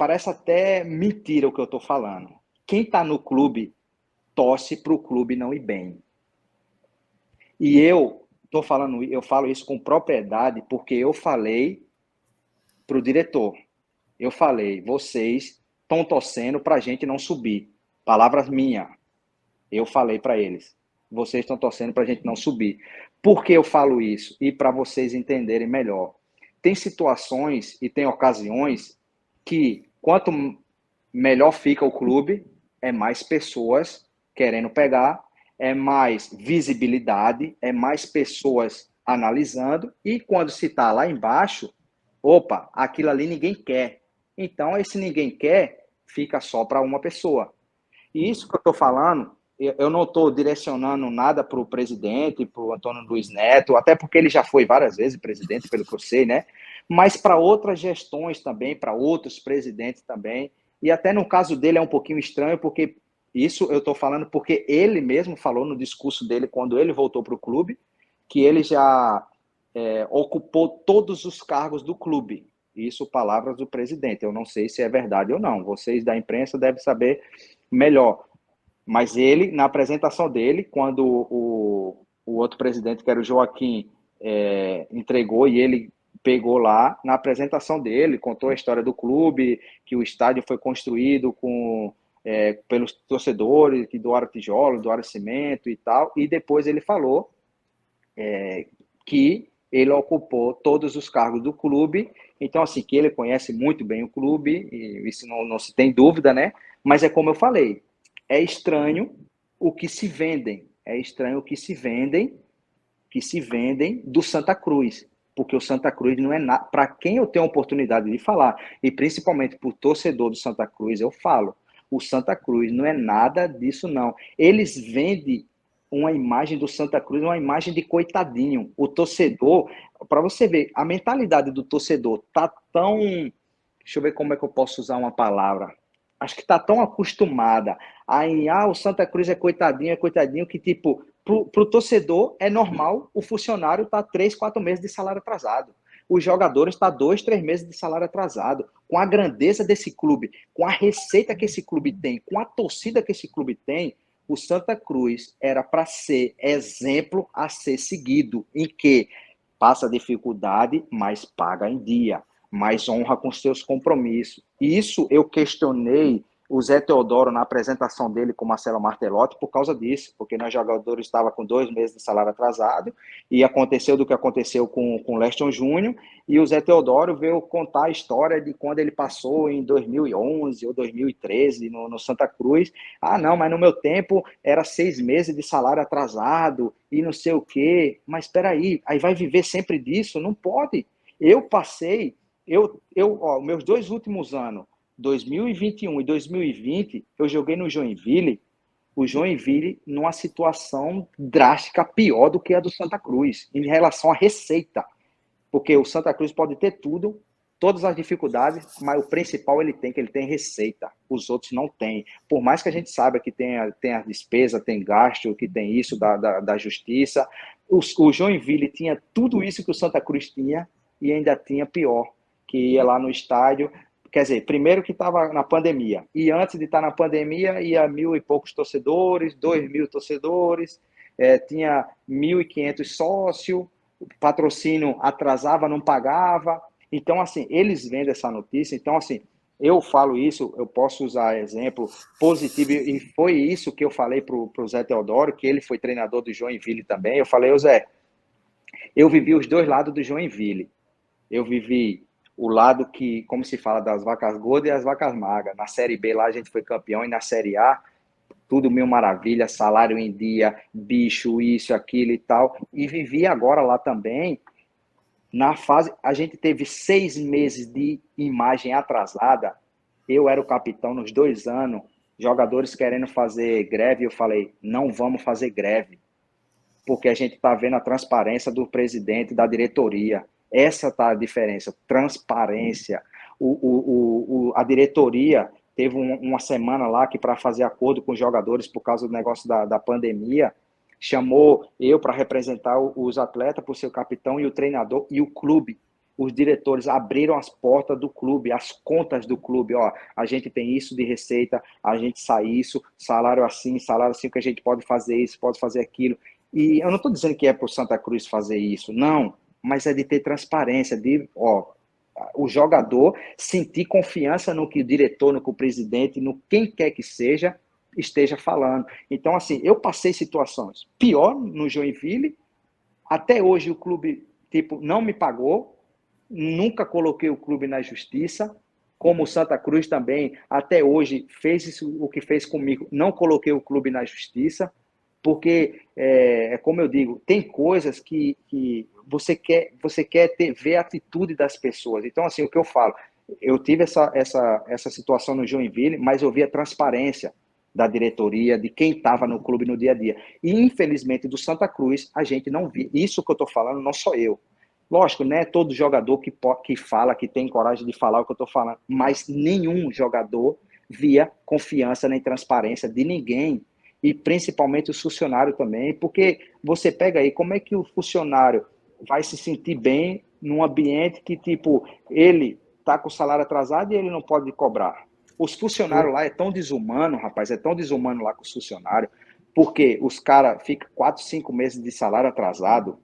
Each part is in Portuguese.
parece até mentira o que eu estou falando. Quem está no clube torce para o clube não ir bem. E eu falo isso com propriedade porque eu falei para o diretor. Eu falei, vocês estão torcendo para a gente não subir. Palavras minhas. Eu falei para eles, vocês estão torcendo para a gente não subir. Por que eu falo isso? E para vocês entenderem melhor. Tem situações e tem ocasiões que, quanto melhor fica o clube, é mais pessoas querendo pegar, é mais visibilidade, é mais pessoas analisando, e quando se está lá embaixo, opa, aquilo ali ninguém quer. Então, esse ninguém quer fica só para uma pessoa. E isso que eu estou falando, eu não estou direcionando nada para o presidente, para o Antônio Luiz Neto, até porque ele já foi várias vezes presidente, pelo que eu sei, né? Mas para outras gestões também, para outros presidentes também. E até no caso dele é um pouquinho estranho, porque isso eu estou falando porque ele mesmo falou no discurso dele, quando ele voltou para o clube, que ele já ocupou todos os cargos do clube. Isso, palavras do presidente. Eu não sei se é verdade ou não. Vocês da imprensa devem saber melhor. Mas ele, na apresentação dele, quando o outro presidente, que era o Joaquim, entregou e ele pegou lá, na apresentação dele, contou a história do clube, que o estádio foi construído pelos torcedores, que doaram tijolo, doaram cimento e tal, e depois ele falou que ele ocupou todos os cargos do clube, então assim, que ele conhece muito bem o clube, e isso não se tem dúvida, né? Mas é como eu falei, é estranho o que se vendem, que se vendem do Santa Cruz, porque o Santa Cruz não é nada, para quem eu tenho a oportunidade de falar, e principalmente para o torcedor do Santa Cruz, eu falo, o Santa Cruz não é nada disso não, eles vendem uma imagem do Santa Cruz, uma imagem de coitadinho, o torcedor, para você ver, a mentalidade do torcedor tá tão, deixa eu ver como é que eu posso usar uma palavra, acho que está tão acostumada o Santa Cruz é coitadinho, que tipo, pro torcedor é normal o funcionário tá 3, 4 meses de salário atrasado. Os jogadores tá 2, 3 meses de salário atrasado. Com a grandeza desse clube, com a receita que esse clube tem, com a torcida que esse clube tem, o Santa Cruz era para ser exemplo a ser seguido, em que passa dificuldade, mas paga em dia, mas honra com seus compromissos. Isso eu questionei o Zé Teodoro na apresentação dele com Marcelo Martelotti por causa disso, porque nós jogadores estava com 2 meses de salário atrasado e aconteceu do que aconteceu com o Leston Júnior, e o Zé Teodoro veio contar a história de quando ele passou em 2011 ou 2013 no Santa Cruz. Não, mas no meu tempo era 6 meses de salário atrasado e não sei o quê. Mas espera aí vai viver sempre disso? Não pode. Eu passei, meus 2 últimos anos, 2021 e 2020, eu joguei no Joinville, o Joinville numa situação drástica pior do que a do Santa Cruz, em relação à receita. Porque o Santa Cruz pode ter tudo, todas as dificuldades, mas o principal que ele tem receita. Os outros não têm. Por mais que a gente saiba que tem a despesa, tem gasto, que tem isso da justiça, o Joinville tinha tudo isso que o Santa Cruz tinha e ainda tinha pior, que ia lá no estádio. Quer dizer, primeiro que estava na pandemia, e antes de estar na pandemia, ia 1.000 e poucos torcedores, 2.000 torcedores, tinha 1.500 sócios, o patrocínio atrasava, não pagava. Então, assim, eles vendem essa notícia. Então, assim, eu falo isso, eu posso usar exemplo positivo, e foi isso que eu falei para o Zé Teodoro, que ele foi treinador do Joinville também. Eu falei, Zé, eu vivi os dois lados do Joinville. Eu vivi o lado que, como se fala, das vacas gordas e as vacas magras. Na Série B lá a gente foi campeão, e na Série A tudo mil maravilha, salário em dia, bicho, isso, aquilo e tal. E vivi agora lá também, na fase, a gente teve 6 meses de imagem atrasada, eu era o capitão nos 2 anos, jogadores querendo fazer greve, eu falei, não vamos fazer greve, porque a gente está vendo a transparência do presidente, da diretoria. Essa tá a diferença, transparência. A diretoria teve uma semana lá que, para fazer acordo com os jogadores por causa do negócio da pandemia, chamou eu para representar os atletas, por ser o capitão, e o treinador e o clube. os diretores abriram as portas do clube, as contas do clube, ó, a gente tem isso de receita, a gente sai isso, salário assim, que a gente pode fazer isso, pode fazer aquilo. E eu não estou dizendo que é para o Santa Cruz fazer isso, não, mas é de ter transparência, de, ó, o jogador sentir confiança no que o diretor, no que o presidente, no quem quer que seja, esteja falando. Então, assim, eu passei situações pior no Joinville, até hoje o clube, tipo, não me pagou, nunca coloquei o clube na justiça, como o Santa Cruz também, até hoje, fez isso, o que fez comigo, não coloquei o clube na justiça, porque, como eu digo, tem coisas que você quer ver a atitude das pessoas. Então, assim, o que eu falo, eu tive essa situação no Joinville, mas eu vi a transparência da diretoria, de quem estava no clube no dia a dia. E, infelizmente, do Santa Cruz, a gente não viu. Isso que eu estou falando, não sou eu. Lógico, não é todo jogador que fala, que tem coragem de falar o que eu estou falando, mas nenhum jogador via confiança nem transparência de ninguém, e principalmente o funcionário também, porque você pega aí, como é que o funcionário vai se sentir bem num ambiente que, tipo, ele está com o salário atrasado e ele não pode cobrar? Os funcionários lá é tão desumano, rapaz, é tão desumano lá com os funcionários, porque os caras ficam 4, 5 meses de salário atrasado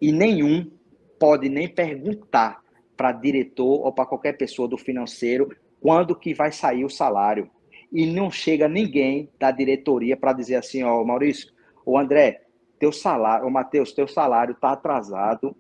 e nenhum pode nem perguntar para diretor ou para qualquer pessoa do financeiro quando que vai sair o salário. E não chega ninguém da diretoria para dizer assim, ó, Maurício, o André, teu salário, o Matheus, teu salário está atrasado,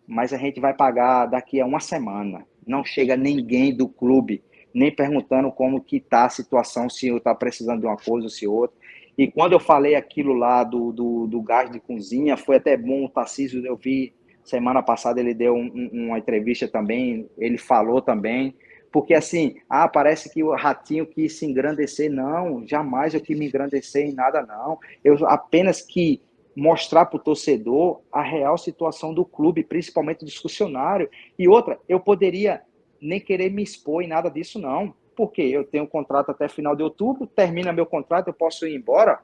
mas a gente vai pagar daqui a uma semana. Não chega ninguém do clube, nem perguntando como que está a situação, se eu está precisando de uma coisa ou se outra. E quando eu falei aquilo lá do gás de cozinha, foi até bom, o Tarcísio, eu vi semana passada, ele deu uma entrevista também, ele falou também, porque assim, parece que o Ratinho quis se engrandecer, não, jamais eu quis me engrandecer em nada, não, eu apenas que mostrar para o torcedor a real situação do clube, principalmente dos funcionários. E outra, eu poderia nem querer me expor em nada disso, não. Porque eu tenho um contrato até final de outubro, termina meu contrato, eu posso ir embora.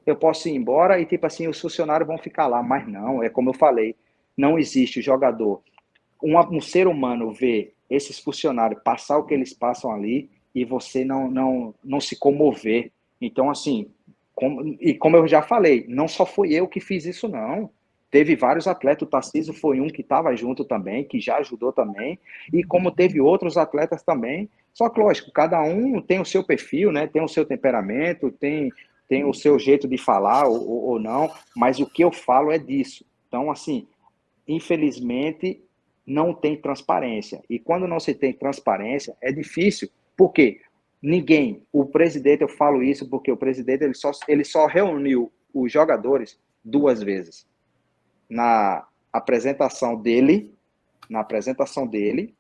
Eu posso ir embora e, tipo assim, os funcionários vão ficar lá. Mas não, é como eu falei, não existe o jogador. Um ser humano vê esses funcionários passar o que eles passam ali e você não se comover. Então, assim, como eu já falei, não só fui eu que fiz isso, não. Teve vários atletas, o Tarcísio foi um que estava junto também, que já ajudou também, e como teve outros atletas também. Só que, lógico, cada um tem o seu perfil, né? Tem o seu temperamento, tem o seu jeito de falar ou não, mas o que eu falo é disso. Então, assim, infelizmente, não tem transparência. E quando não se tem transparência, é difícil. Por quê? Ninguém, o presidente, eu falo isso porque o presidente ele só reuniu os jogadores 2 vezes. Na apresentação dele,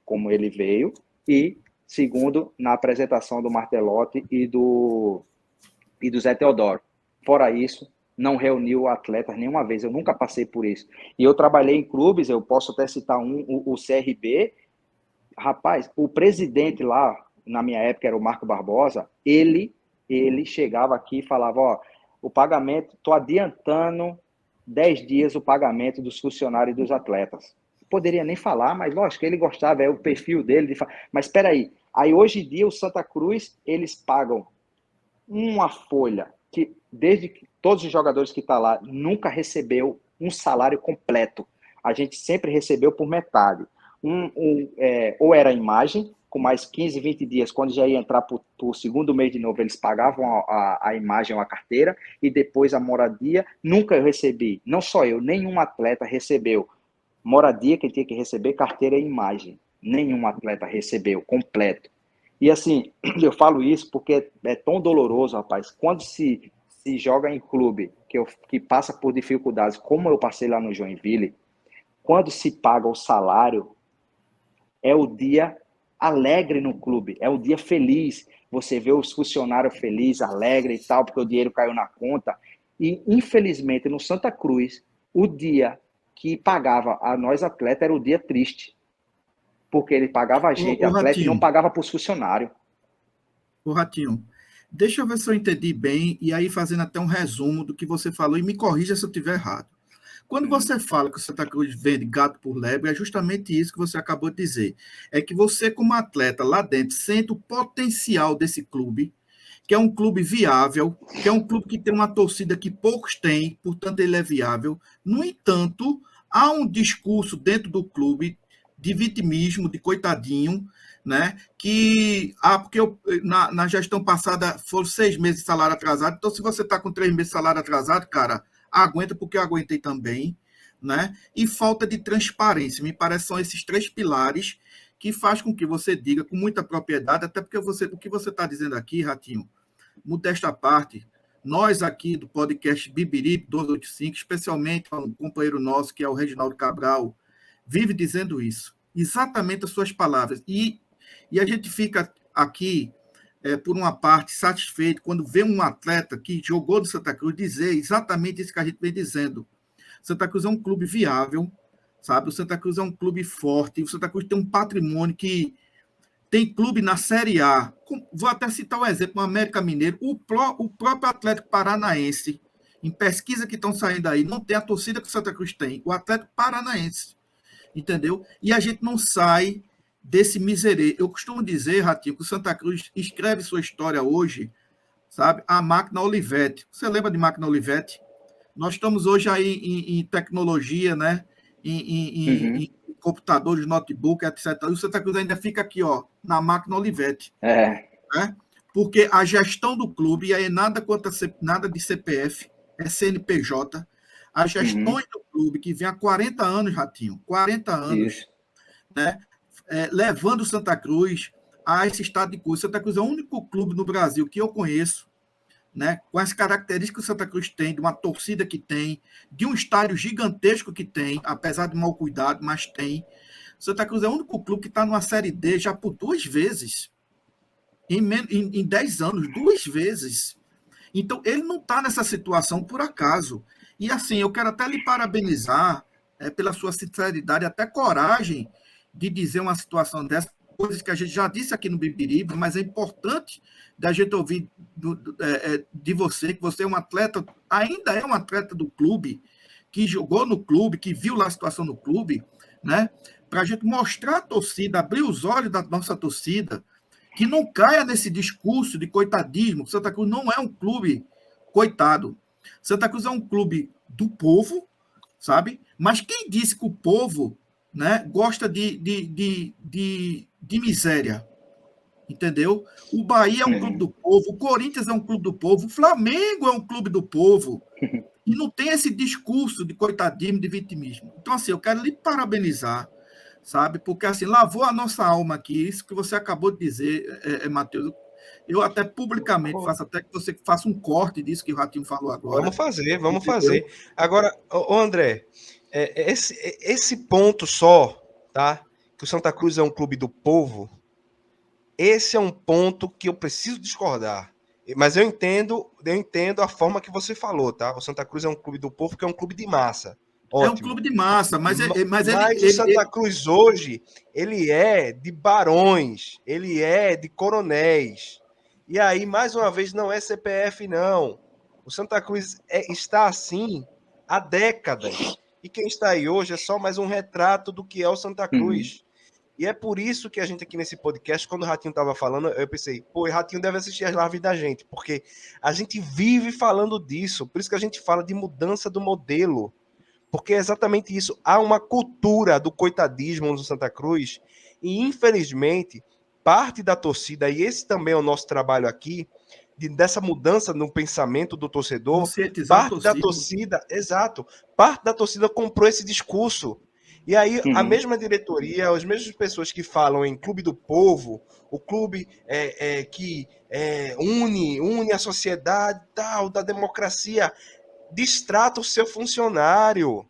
como ele veio, e segundo, na apresentação do Martelotti e do Zé Teodoro. Fora isso, não reuniu atletas nenhuma vez, eu nunca passei por isso. E eu trabalhei em clubes, eu posso até citar o CRB, rapaz, o presidente lá, na minha época era o Marco Barbosa, ele chegava aqui e falava, ó, o pagamento, estou adiantando 10 dias o pagamento dos funcionários e dos atletas. Poderia nem falar, mas lógico, ele gostava, é o perfil dele. Mas espera aí hoje em dia o Santa Cruz, eles pagam uma folha que, desde que todos os jogadores que estão lá, nunca recebeu um salário completo. A gente sempre recebeu por metade. Ou era a imagem, com mais 15, 20 dias, quando já ia entrar para o segundo mês de novo, eles pagavam a imagem ou a carteira, e depois a moradia. Nunca eu recebi, não só eu, nenhum atleta recebeu moradia, quem tinha que receber carteira e imagem. Nenhum atleta recebeu completo. E assim, eu falo isso porque é tão doloroso, rapaz. Quando se joga em clube que passa por dificuldades, como eu passei lá no Joinville, quando se paga o salário, é o dia alegre no clube, é o dia feliz. Você vê os funcionários felizes, alegres e tal, porque o dinheiro caiu na conta. E, infelizmente, no Santa Cruz, o dia que pagava a nós atletas era o dia triste. Porque ele pagava a gente, Ô, atleta, e não Ratinho, pagava para os funcionários. ô, Ratinho, deixa eu ver se eu entendi bem, e aí fazendo até um resumo do que você falou, e me corrija se eu estiver errado. Quando você fala que o Santa Cruz vende gato por lebre, é justamente isso que você acabou de dizer. É que você, como atleta lá dentro, sente o potencial desse clube, que é um clube viável, que é um clube que tem uma torcida que poucos têm, portanto ele é viável. No entanto, há um discurso dentro do clube de vitimismo, de coitadinho, né? Porque na gestão passada foram 6 meses de salário atrasado, então se você está com 3 meses de salário atrasado, cara, aguenta porque eu aguentei também, né? E falta de transparência. Me parece que são esses três pilares que faz com que você diga com muita propriedade, até porque o que você está dizendo aqui, Ratinho, modesta parte, nós aqui do podcast Bibiribe 285, especialmente um companheiro nosso, que é o Reginaldo Cabral, vive dizendo isso. Exatamente as suas palavras. E a gente fica aqui, por uma parte, satisfeito quando vê um atleta que jogou do Santa Cruz dizer exatamente isso que a gente vem dizendo. Santa Cruz é um clube viável, sabe? O Santa Cruz é um clube forte, o Santa Cruz tem um patrimônio que tem clube na Série A. Vou até citar um exemplo, o América Mineiro, o próprio Atlético Paranaense, em pesquisa que estão saindo aí, não tem a torcida que o Santa Cruz tem, o Atlético Paranaense, entendeu? E a gente não sai desse miserê. Eu costumo dizer, Ratinho, que o Santa Cruz escreve sua história hoje, sabe? A máquina Olivetti. Você lembra de máquina Olivetti? Nós estamos hoje aí em tecnologia, né? Em computadores, notebook, etc. E o Santa Cruz ainda fica aqui, ó, na máquina Olivetti. É. Né? Porque a gestão do clube, e aí nada de CPF, é CNPJ, as gestões do clube, que vem há 40 anos, Ratinho, 40 anos, Isso. né? Levando o Santa Cruz a esse estado de coisa. Santa Cruz é o único clube no Brasil que eu conheço, né, com as características que o Santa Cruz tem, de uma torcida que tem, de um estádio gigantesco que tem, apesar de mal cuidado, mas tem. O Santa Cruz é o único clube que está numa Série D já por 2 vezes, em 10 anos, 2 vezes. Então, ele não está nessa situação por acaso. E assim, eu quero até lhe parabenizar pela sua sinceridade, até coragem de dizer uma situação dessa, coisas que a gente já disse aqui no Bibiribe, mas é importante da gente ouvir de você, que você é um atleta, ainda é um atleta do clube, que jogou no clube, que viu lá a situação no clube, né? Para a gente mostrar a torcida, abrir os olhos da nossa torcida, que não caia nesse discurso de coitadismo, que Santa Cruz não é um clube coitado. Santa Cruz é um clube do povo, sabe? Mas quem disse que o povo, né, gosta de miséria? Entendeu? O Bahia é um clube do povo, o Corinthians é um clube do povo, o Flamengo é um clube do povo. E não tem esse discurso de coitadismo, de vitimismo. Então, assim, eu quero lhe parabenizar, sabe? Porque, assim, lavou a nossa alma aqui, isso que você acabou de dizer, Matheus. Eu até publicamente faço até que você faça um corte disso que o Ratinho falou agora. Vamos fazer. Entendeu? Agora, ô André, esse ponto só, tá? Que o Santa Cruz é um clube do povo, esse é um ponto que eu preciso discordar. Mas eu entendo a forma que você falou, tá? O Santa Cruz é um clube do povo, que é um clube de massa. Ótimo. É um clube de massa, mas o Santa Cruz hoje, ele é de barões, ele é de coronéis. E aí, mais uma vez, não é CPF, não. O Santa Cruz está assim há décadas. E quem está aí hoje é só mais um retrato do que é o Santa Cruz. E é por isso que a gente aqui nesse podcast, quando o Ratinho estava falando, eu pensei, pô, o Ratinho deve assistir as lives da gente, porque a gente vive falando disso. Por isso que a gente fala de mudança do modelo. Porque é exatamente isso. Há uma cultura do coitadismo no Santa Cruz e, infelizmente, parte da torcida, e esse também é o nosso trabalho aqui, dessa mudança no pensamento do torcedor, parte da torcida, exato, parte da torcida comprou esse discurso. E aí a mesma diretoria, as mesmas pessoas que falam em clube do povo, o clube que une a sociedade, tal, da democracia, distrata o seu funcionário.